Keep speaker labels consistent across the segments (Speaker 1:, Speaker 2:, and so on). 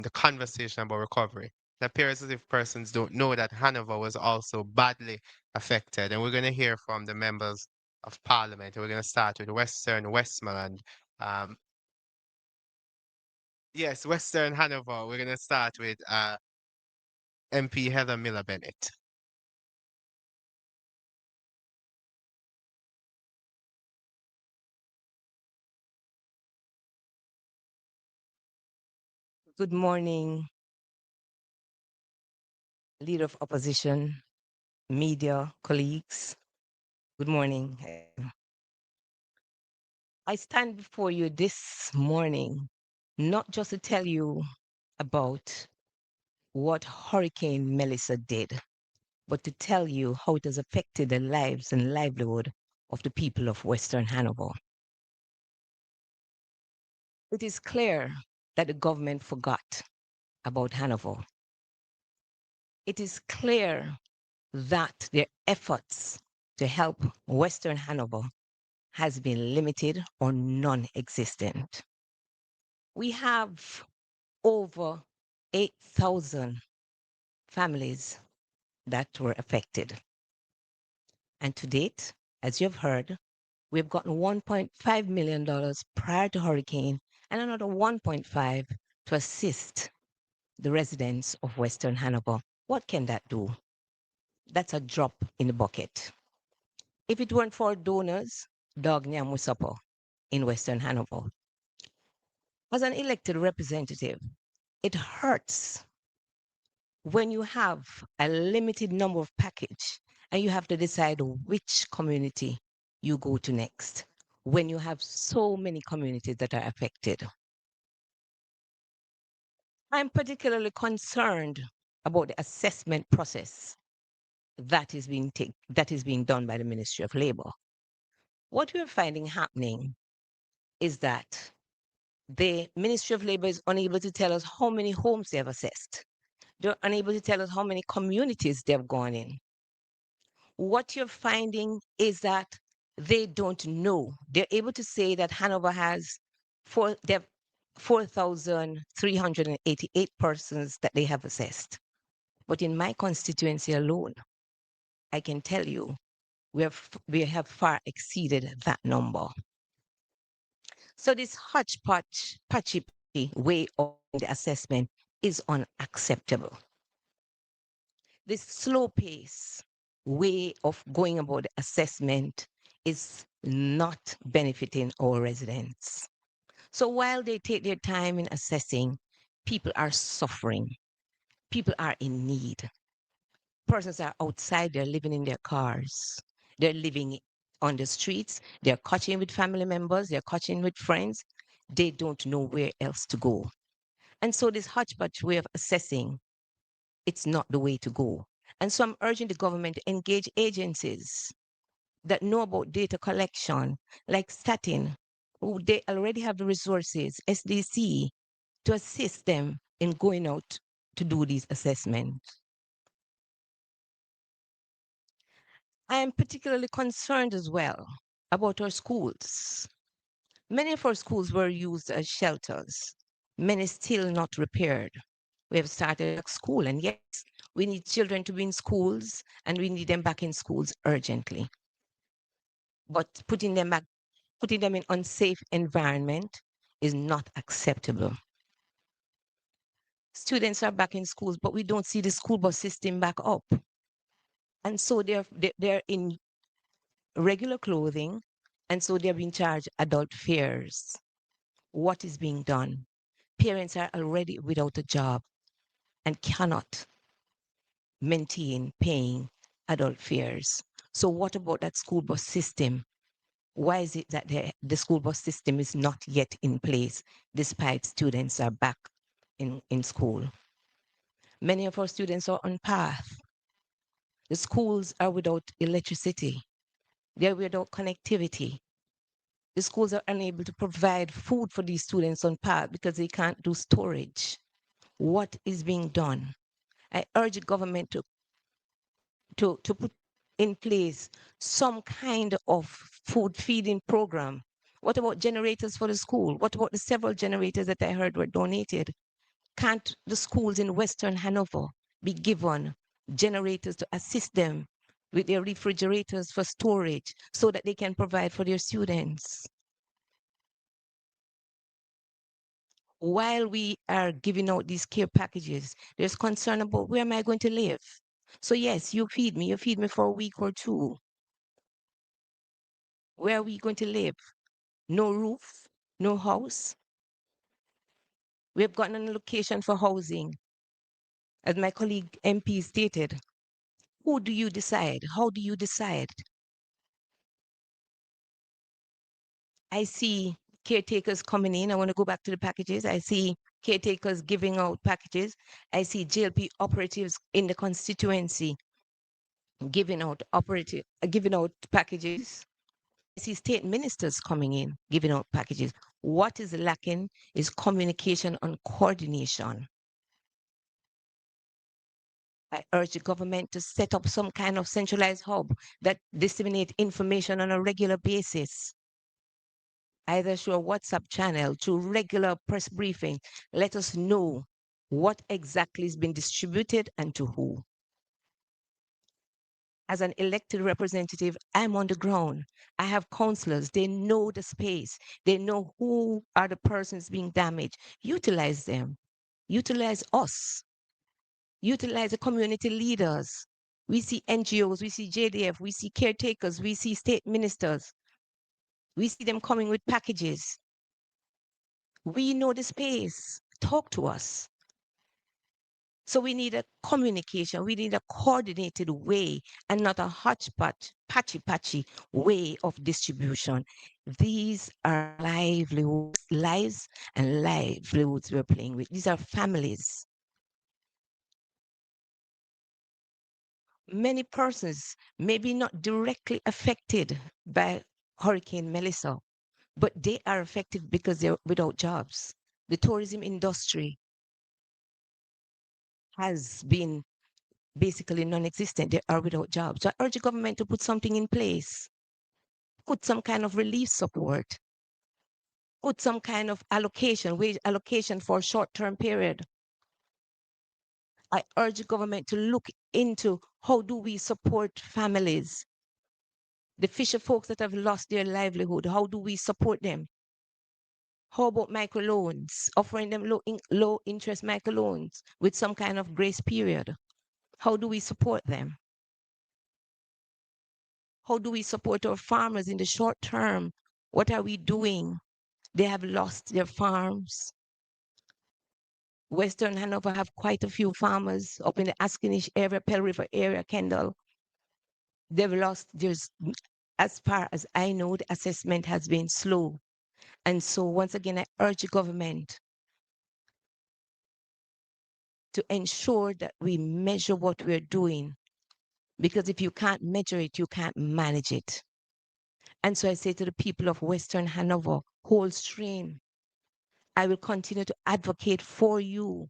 Speaker 1: the conversation about recovery. It appears as if persons don't know that Hanover was also badly affected. And we're going to hear from the members of parliament. We're going to start with Western Westmoreland. Um, yes, Western Hanover. We're going to start with MP Heather Miller Bennett.
Speaker 2: Good morning, leader of opposition, media, colleagues. Good morning again. I stand before you this morning not just to tell you about what Hurricane Melissa did, but to tell you how it has affected the lives and livelihood of the people of Western Hanover. It is clear that the government forgot about Hanover. It is clear that their efforts to help Western Hanover has been limited or non-existent. We have over 8,000 families that were affected. And to date, as you've heard, we've gotten $1.5 million prior to hurricane and another 1.5 to assist the residents of Western Hanover. What can that do? That's a drop in the bucket. If it weren't for donors, dog nyam supper in Western Hanover. As an elected representative, it hurts when you have a limited number of package and you have to decide which community you go to next when you have so many communities that are affected. I'm particularly concerned about the assessment process that is being done by the Ministry of Labor. What we're finding happening is that the Ministry of Labor is unable to tell us how many homes they have assessed. They're unable to tell us how many communities they've gone in. What you're finding is that they don't know. They're able to say that Hanover has they have 4,388 persons that they have assessed. But in my constituency alone, I can tell you we have far exceeded that number. So this hodgepodge, patchy way of the assessment is unacceptable. This slow pace way of going about the assessment is not benefiting our residents. So while they take their time in assessing, people are suffering. People are in need. Persons are outside, they're living in their cars. They're living on the streets. They're catching with family members. They're catching with friends. They don't know where else to go. And so this hodgepodge way of assessing, it's not the way to go. And so I'm urging the government to engage agencies that know about data collection, like Statin, who they already have the resources, SDC, to assist them in going out to do these assessments. I am particularly concerned as well about our schools. Many of our schools were used as shelters, many still not repaired. We have started back school, and yes, we need children to be in schools, and we need them back in schools urgently. But putting them in unsafe environment is not acceptable. Students are back in schools, but we don't see the school bus system back up. And so they're in regular clothing, and so they're being charged adult fares. What is being done? Parents are already without a job and cannot maintain paying adult fares. So what about that school bus system? Why is it that the school bus system is not yet in place despite students are back in school? Many of our students are on path. The schools are without electricity. They're without connectivity. The schools are unable to provide food for these students on path because they can't do storage. What is being done? I urge the government to put in place some kind of food feeding program. What about generators for the school? What about the several generators that I heard were donated? Can't the schools in Western Hanover be given generators to assist them with their refrigerators for storage so that they can provide for their students? While we are giving out these care packages, there's concern about where am I going to live? So yes, you feed me for a week or two. Where are we going to live? No roof, no house. We have gotten an allocation for housing. As my colleague MP stated, who do you decide? How do you decide? I see caretakers coming in. I want to go back to the packages. I see caretakers giving out packages. I see JLP operatives in the constituency giving out packages. I see state ministers coming in, giving out packages. What is lacking is communication and coordination. I urge the government to set up some kind of centralized hub that disseminate information on a regular basis, either through a WhatsApp channel, through regular press briefing. Let us know what exactly is being distributed and to who. As an elected representative, I'm on the ground. I have councillors. They know the space. They know who are the persons being damaged. Utilize them. Utilize us. Utilize the community leaders. We see NGOs, we see JDF, we see caretakers, we see state ministers. We see them coming with packages. We know the space. Talk to us. So we need a communication, we need a coordinated way and not a hodgepodge, patchy way of distribution. These are livelihoods, lives and livelihoods we're playing with. These are families. Many persons may be not directly affected by Hurricane Melissa, but they are affected because they're without jobs. The tourism industry has been basically non-existent. They are without jobs. So I urge the government to put something in place, put some kind of relief support, put some kind of allocation, wage allocation for a short-term period. I urge the government to look into how do we support families, the fisher folks that have lost their livelihood, how do we support them? How about microloans, offering them low interest microloans with some kind of grace period? How do we support them? How do we support our farmers in the short term? What are we doing? They have lost their farms. Western Hanover have quite a few farmers up in the Askinish area, Pell River area, Kendall. They've lost, as far as I know, the assessment has been slow. And so once again, I urge the government to ensure that we measure what we're doing. Because if you can't measure it, you can't manage it. And so I say to the people of Western Hanover, hold stream. I will continue to advocate for you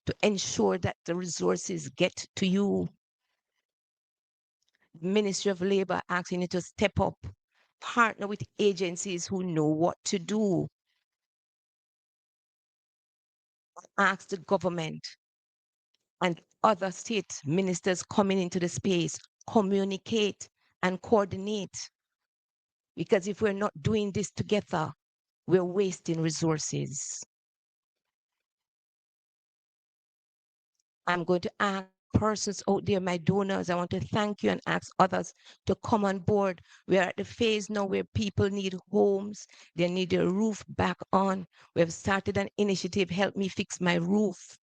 Speaker 2: to ensure that the resources get to you. Ministry of Labor asking you to step up, partner with agencies who know what to do. Ask the government and other state ministers coming into the space, communicate and coordinate. Because if we're not doing this together, we're wasting resources. I'm going to ask persons out there, my donors, I want to thank you and ask others to come on board. We're at the phase now where people need homes. They need their roof back on. We have started an initiative, Help Me Fix My Roof.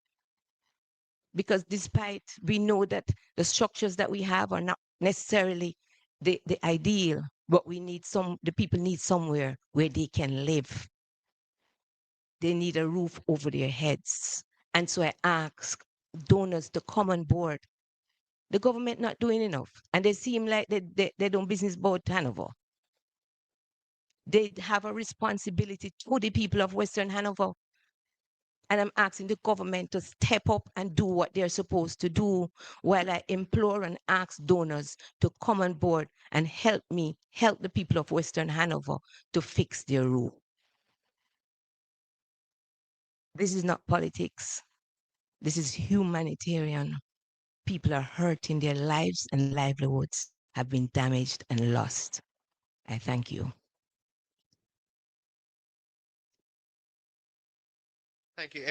Speaker 2: Because despite we know that the structures that we have are not necessarily the ideal, but the people need somewhere where they can live. They need a roof over their heads. And so I ask donors to come on board. The government not doing enough. And they seem like they don't business about Hanover. They have a responsibility to the people of Western Hanover. And I'm asking the government to step up and do what they're supposed to do, while I implore and ask donors to come on board and help me, help the people of Western Hanover to fix their roof. This is not politics. This is humanitarian. People are hurting, their lives and livelihoods have been damaged and lost. I thank you.
Speaker 1: Thank you,